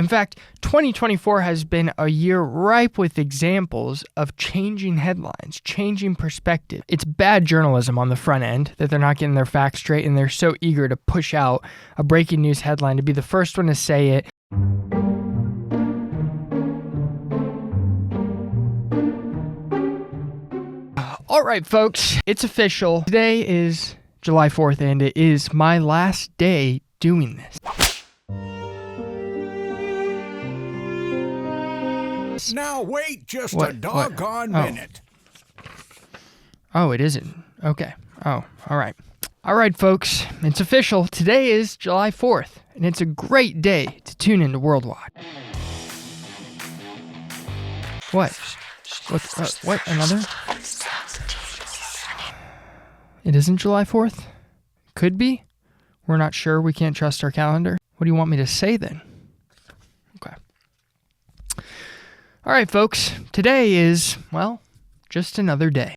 In fact, 2024 has been a year ripe with examples of changing headlines, changing perspective. It's bad journalism on the front end that they're not getting their facts straight, and they're so eager to push out a breaking news headline to be the first one to say it. All right, folks, it's official. Today is July 4th, and it is my last day doing this. Now wait just a doggone minute. Oh, it isn't. Okay. Oh, all right. All right, folks, it's official. Today is July 4th, and it's a great day to tune into Worldwide. What? What? Another? It isn't July 4th? Could be. We're not sure. We can't trust our calendar. What do you want me to say then? Okay. All right, folks. Today is, well, just another day.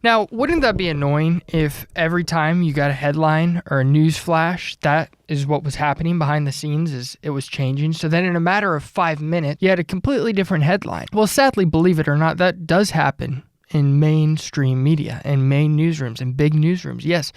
Now, wouldn't that be annoying if every time you got a headline or a news flash, that is what was happening behind the scenes, is it was changing? So then in a matter of 5 minutes, you had a completely different headline. Well, sadly, believe it or not, that does happen in mainstream media and main newsrooms and big newsrooms. Yes.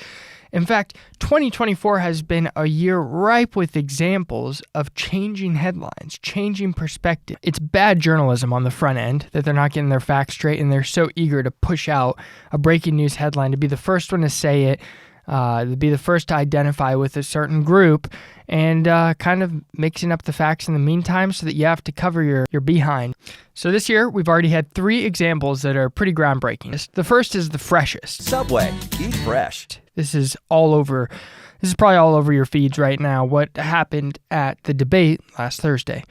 In fact, 2024 has been a year ripe with examples of changing headlines, changing perspective. It's bad journalism on the front end that they're not getting their facts straight, and they're so eager to push out a breaking news headline to be the first one to say it, to be the first to identify with a certain group, and kind of mixing up the facts in the meantime so that you have to cover your behind. So this year, we've already had 3 examples that are pretty groundbreaking. The first is the freshest. Subway, eat fresh. This is probably all over your feeds right now, what happened at the debate last Thursday.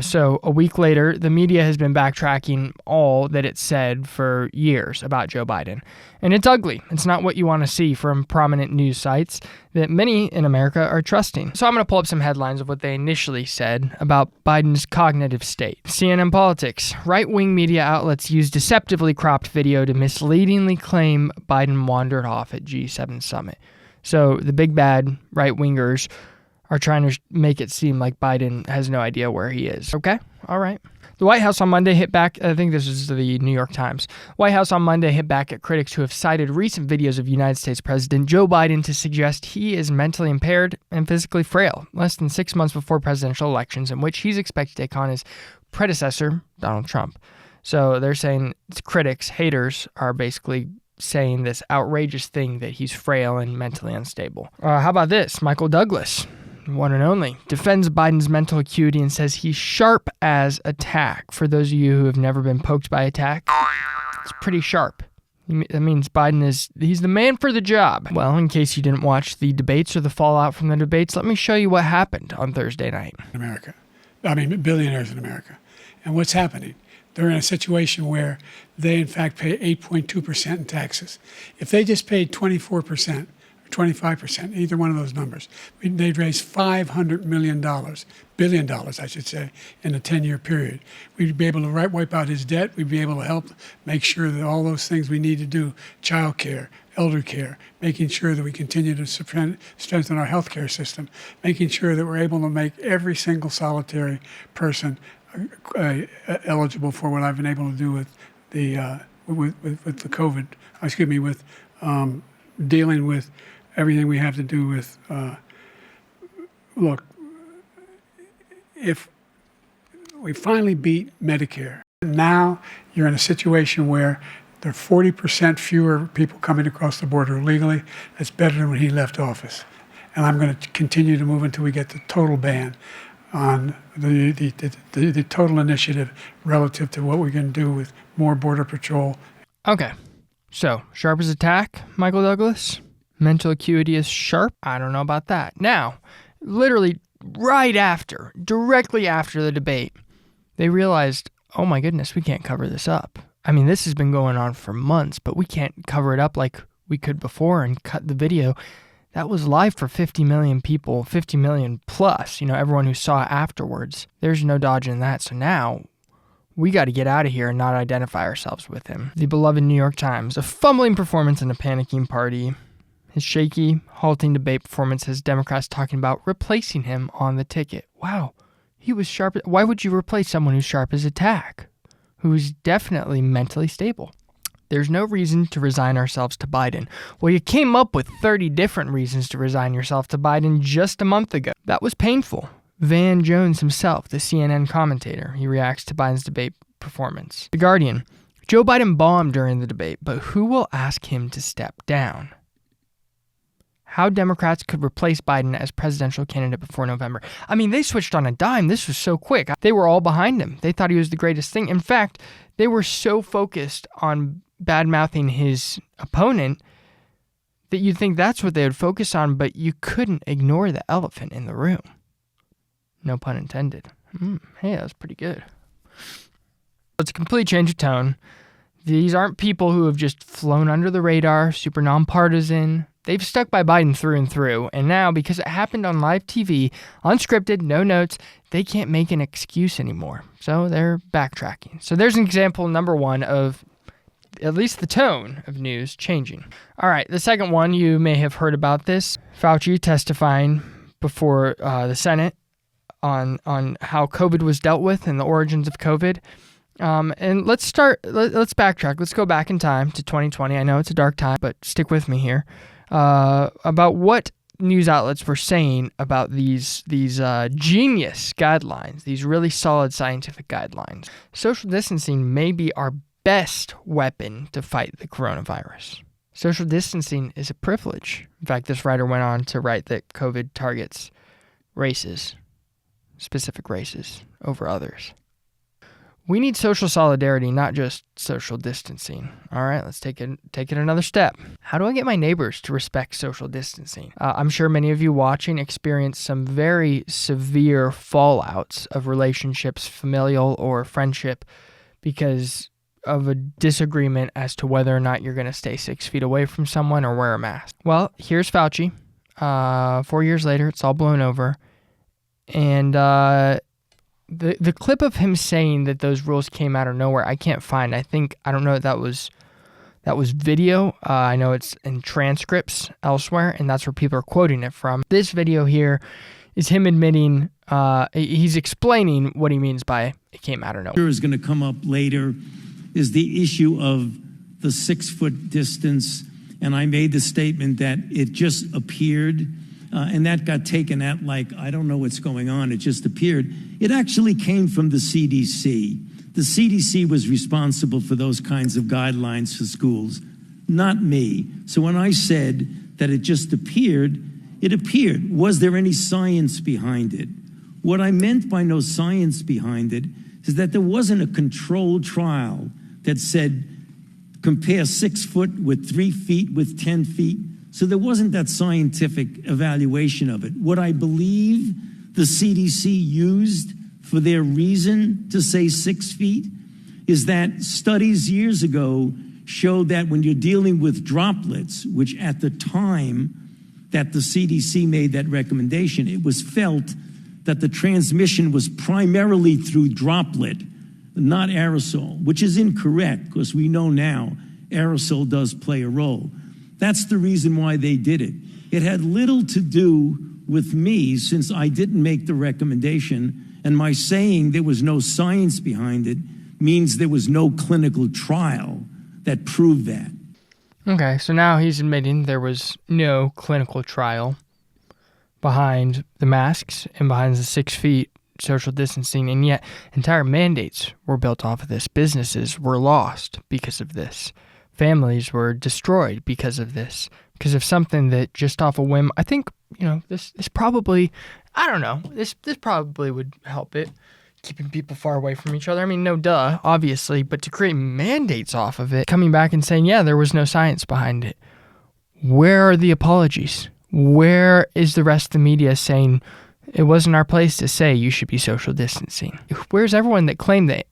So a week later, the media has been backtracking all that it said for years about Joe Biden. And it's ugly. It's not what you want to see from prominent news sites that many in America are trusting. So I'm going to pull up some headlines of what they initially said about Biden's cognitive state. CNN Politics. Right-wing media outlets use deceptively cropped video to misleadingly claim Biden wandered off at G7 summit. So the big bad right-wingers are trying to make it seem like Biden has no idea where he is. Okay? All right. The White House on Monday hit back, I think this is the New York Times. White House on Monday hit back at critics who have cited recent videos of United States President Joe Biden to suggest he is mentally impaired and physically frail, less than 6 months before presidential elections, in which he's expected to take on his predecessor, Donald Trump. So they're saying critics, haters, are basically saying this outrageous thing that he's frail and mentally unstable. How about this? Michael Douglas, one and only, defends Biden's mental acuity and says he's sharp as a tack. For those of you who have never been poked by a tack, it's pretty sharp. That means he's the man for the job. Well, in case you didn't watch the debates or the fallout from the debates, let me show you what happened on Thursday night. Billionaires in America. And what's happening? They're in a situation where they, in fact, pay 8.2% in taxes. If they just paid 24%, 25%, either one of those numbers, they'd raise $500 billion, I should say, in a 10-year period. We'd be able to wipe out his debt. We'd be able to help make sure that all those things we need to do, child care, elder care, making sure that we continue to strengthen our healthcare system, making sure that we're able to make every single solitary person eligible for what I've been able to do with the with the COVID. With dealing with everything we have to do with. Look, if we finally beat Medicare, now you're in a situation where there are 40% fewer people coming across the border illegally. That's better than when he left office. And I'm going to continue to move until we get the total ban on the total initiative relative to what we're going to do with more border patrol. Okay, so sharp as a tack, Michael Douglas. Mental acuity is sharp. I don't know about that. Now, literally directly after the debate, they realized, oh my goodness, we can't cover this up. I mean, this has been going on for months, but we can't cover it up like we could before and cut the video. That was live for 50 million people, 50 million plus, everyone who saw it afterwards. There's no dodging that. So now we got to get out of here and not identify ourselves with him. The beloved New York Times, a fumbling performance and a panicking party. His shaky, halting debate performance has Democrats talking about replacing him on the ticket. Wow, he was sharp. Why would you replace someone who's sharp as a tack, who's definitely mentally stable? There's no reason to resign ourselves to Biden. Well, you came up with 30 different reasons to resign yourself to Biden just a month ago. That was painful. Van Jones himself, the CNN commentator, he reacts to Biden's debate performance. The Guardian, Joe Biden bombed during the debate, but who will ask him to step down? How Democrats could replace Biden as presidential candidate before November. I mean, they switched on a dime. This was so quick. They were all behind him. They thought he was the greatest thing. In fact, they were so focused on bad-mouthing his opponent that you'd think that's what they would focus on, but you couldn't ignore the elephant in the room. No pun intended. Hey, that was pretty good. It's a complete change of tone. These aren't people who have just flown under the radar, super nonpartisan. They've stuck by Biden through and through, and now, because it happened on live TV, unscripted, no notes, they can't make an excuse anymore. So they're backtracking. So there's an example number one of at least the tone of news changing. All right, the second one, you may have heard about this. Fauci testifying before the Senate on how COVID was dealt with and the origins of COVID. And let's backtrack. Let's go back in time to 2020. I know it's a dark time, but stick with me here. About what news outlets were saying about these genius guidelines, these really solid scientific guidelines. Social distancing may be our best weapon to fight the coronavirus. Social distancing is a privilege. In fact, this writer went on to write that COVID targets races, specific races, over others. We need social solidarity, not just social distancing. All right, let's take it another step. How do I get my neighbors to respect social distancing? I'm sure many of you watching experienced some very severe fallouts of relationships, familial or friendship, because of a disagreement as to whether or not you're going to stay 6 feet away from someone or wear a mask. Well, here's Fauci. 4 years later, it's all blown over. And the clip of him saying that those rules came out of nowhere, I can't find. I don't know if that was video. I know it's in transcripts elsewhere, and that's where people are quoting it from. This video here is him admitting, he's explaining what he means by it came out of nowhere. Is going to come up later is the issue of the 6 foot distance. And I made the statement that it just appeared, and that got taken at like, I don't know what's going on. It just appeared. It actually came from the CDC. The CDC was responsible for those kinds of guidelines for schools, not me. So when I said that it just appeared, it appeared. Was there any science behind it? What I meant by no science behind it is that there wasn't a controlled trial that said compare 6 foot with 3 feet with 10 feet. So there wasn't that scientific evaluation of it. What I believe the CDC used for their reason to say 6 feet is that studies years ago showed that when you're dealing with droplets, which at the time that the CDC made that recommendation, it was felt that the transmission was primarily through droplet, not aerosol, which is incorrect because we know now aerosol does play a role. That's the reason why they did it. It had little to do with me since I didn't make the recommendation, and my saying there was no science behind it means there was no clinical trial that proved that. Okay, so now he's admitting there was no clinical trial behind the masks and behind the 6 feet social distancing, and yet entire mandates were built off of this. Businesses were lost because of this. Families were destroyed because of this, because of something that just off a whim, I think, this probably, I don't know, this probably would help it, keeping people far away from each other. I mean, no duh, obviously, but to create mandates off of it, coming back and saying, yeah, there was no science behind it. Where are the apologies? Where is the rest of the media saying it wasn't our place to say you should be social distancing? Where's everyone that claimed that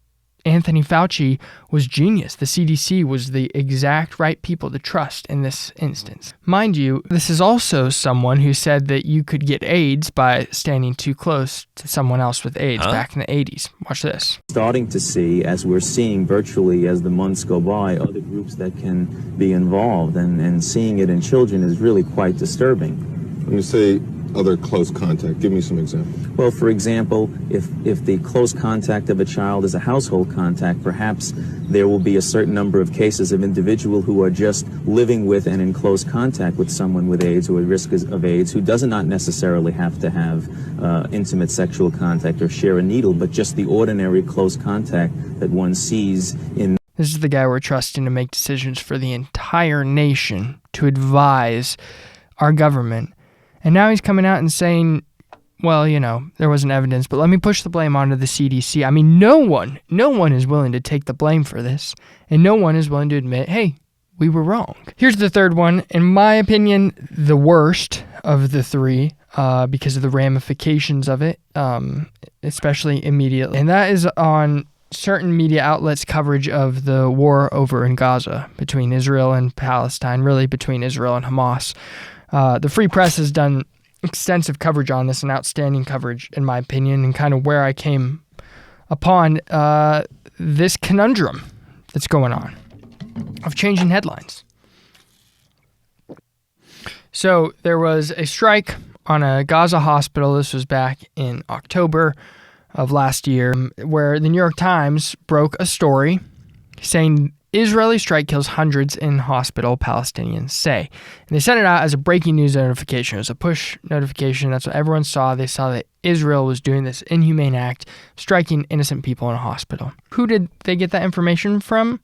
Anthony Fauci was genius. The CDC was the exact right people to trust in this instance. Mind you, this is also someone who said that you could get AIDS by standing too close to someone else with AIDS back in the 80s. Watch this. Starting to see, as we're seeing virtually as the months go by, other groups that can be involved, and seeing it in children is really quite disturbing. When you say other close contact, give me some examples. Well, for example, if the close contact of a child is a household contact, perhaps there will be a certain number of cases of individuals who are just living with and in close contact with someone with AIDS or at risk of AIDS, who does not necessarily have to have intimate sexual contact or share a needle, but just the ordinary close contact that one sees in. This is the guy we're trusting to make decisions for the entire nation, to advise our government. And now he's coming out and saying, well, there wasn't evidence, but let me push the blame onto the CDC. I mean, no one is willing to take the blame for this, and no one is willing to admit, hey, we were wrong. Here's the third one. In my opinion, the worst of the three, because of the ramifications of it, especially immediately. And that is on certain media outlets' coverage of the war over in Gaza between Israel and Palestine, really between Israel and Hamas. The Free Press has done extensive coverage on this, and outstanding coverage, in my opinion, and kind of where I came upon this conundrum that's going on of changing headlines. So there was a strike on a Gaza hospital. This was back in October of last year, where the New York Times broke a story saying Israeli strike kills hundreds in hospital, Palestinians say. And they sent it out as a breaking news notification. It was a push notification. That's what everyone saw. They saw that Israel was doing this inhumane act, striking innocent people in a hospital. Who did they get that information from?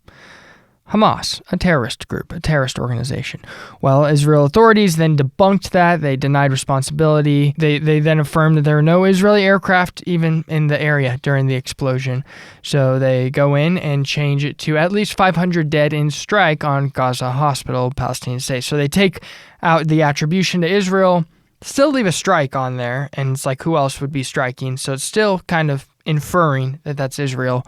Hamas, a terrorist group, a terrorist organization. Well, Israel authorities then debunked that. They denied responsibility. They then affirmed that there were no Israeli aircraft even in the area during the explosion. So they go in and change it to at least 500 dead in strike on Gaza hospital, Palestinians say. So they take out the attribution to Israel, still leave a strike on there, and it's like, who else would be striking? So it's still kind of inferring that that's Israel.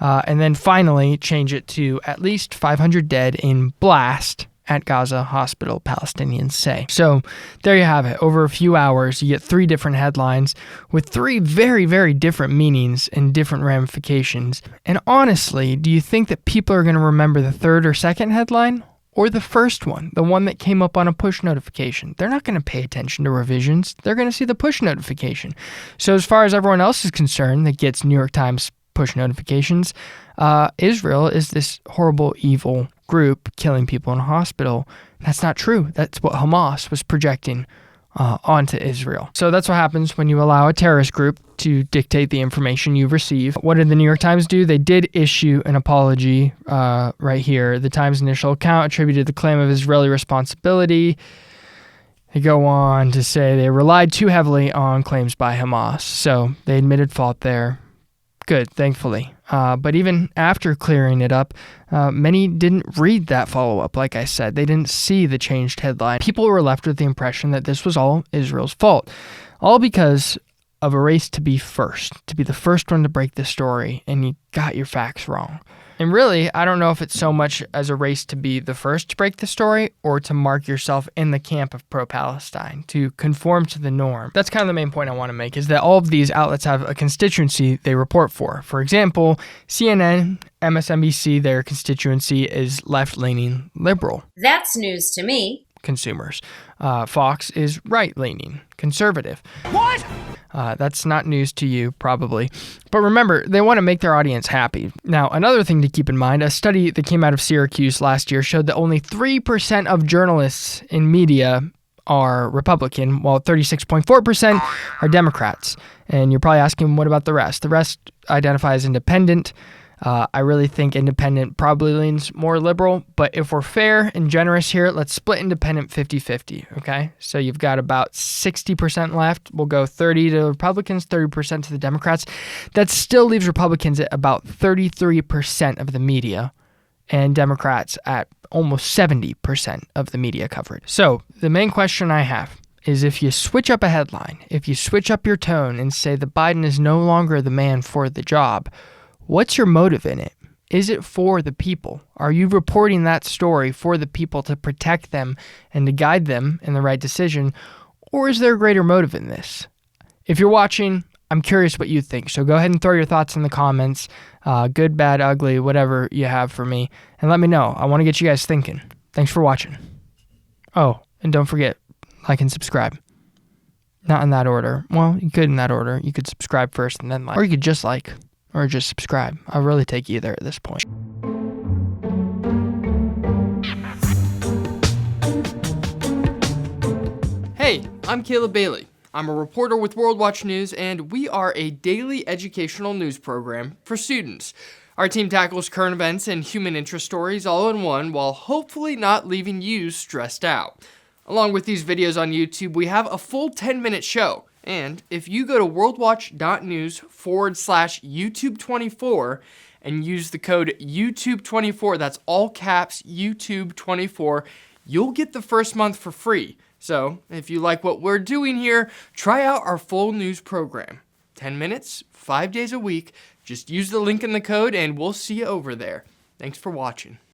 And then finally change it to at least 500 dead in blast at Gaza hospital, Palestinians say. So there you have it. Over a few hours, you get three different headlines with three very, very different meanings and different ramifications. And honestly, do you think that people are going to remember the third or second headline? Or the first one, the one that came up on a push notification? They're not going to pay attention to revisions. They're going to see the push notification. So as far as everyone else is concerned that gets New York Times push notifications, Israel is this horrible, evil group killing people in a hospital. That's not true. That's what Hamas was projecting onto Israel. So that's what happens when you allow a terrorist group to dictate the information you receive. What did the New York Times do? They did issue an apology right here. The Times' initial account attributed the claim of Israeli responsibility. They go on to say they relied too heavily on claims by Hamas. So they admitted fault there. Good, thankfully. But even after clearing it up, many didn't read that follow-up, like I said. They didn't see the changed headline. People were left with the impression that this was all Israel's fault, all because of a race to be first, to be the first one to break the story, and you got your facts wrong. And really, I don't know if it's so much as a race to be the first to break the story or to mark yourself in the camp of pro-Palestine, to conform to the norm. That's kind of the main point I want to make, is that all of these outlets have a constituency they report for. For example, CNN, MSNBC, their constituency is left-leaning liberal. That's news to me. Consumers. Fox is right-leaning, conservative. What? That's not news to you, probably. But remember, they want to make their audience happy. Now, another thing to keep in mind, a study that came out of Syracuse last year showed that only 3% of journalists in media are Republican, while 36.4% are Democrats. And you're probably asking, what about the rest? The rest identify as independent. I really think independent probably leans more liberal, but if we're fair and generous here, let's split independent 50-50, okay? So you've got about 60% left. We'll go 30 to Republicans, 30% to the Democrats. That still leaves Republicans at about 33% of the media and Democrats at almost 70% of the media coverage. So the main question I have is, if you switch up a headline, if you switch up your tone and say that Biden is no longer the man for the job, What's your motive in it? Is it for the people? Are you reporting that story for the people to protect them and to guide them in the right decision? Or is there a greater motive in this? If you're watching, I'm curious what you think. So go ahead and throw your thoughts in the comments, good, bad, ugly, whatever you have for me, and let me know. I want to get you guys thinking. Thanks for watching. Oh, and don't forget, like and subscribe. Not in that order. Well, you could in that order. You could subscribe first and then like. Or you could just like, or just subscribe. I'll really take either at this point. Hey, I'm Caleb Bailey. I'm a reporter with World Watch News, and we are a daily educational news program for students. Our team tackles current events and human interest stories all in one, while hopefully not leaving you stressed out. Along with these videos on YouTube, we have a full 10-minute show. And if you go to worldwatch.news/YouTube24 and use the code YouTube24, that's all caps YouTube24, you'll get the first month for free. So if you like what we're doing here, try out our full news program. 10 minutes, 5 days a week. Just use the link in the code and we'll see you over there. Thanks for watching.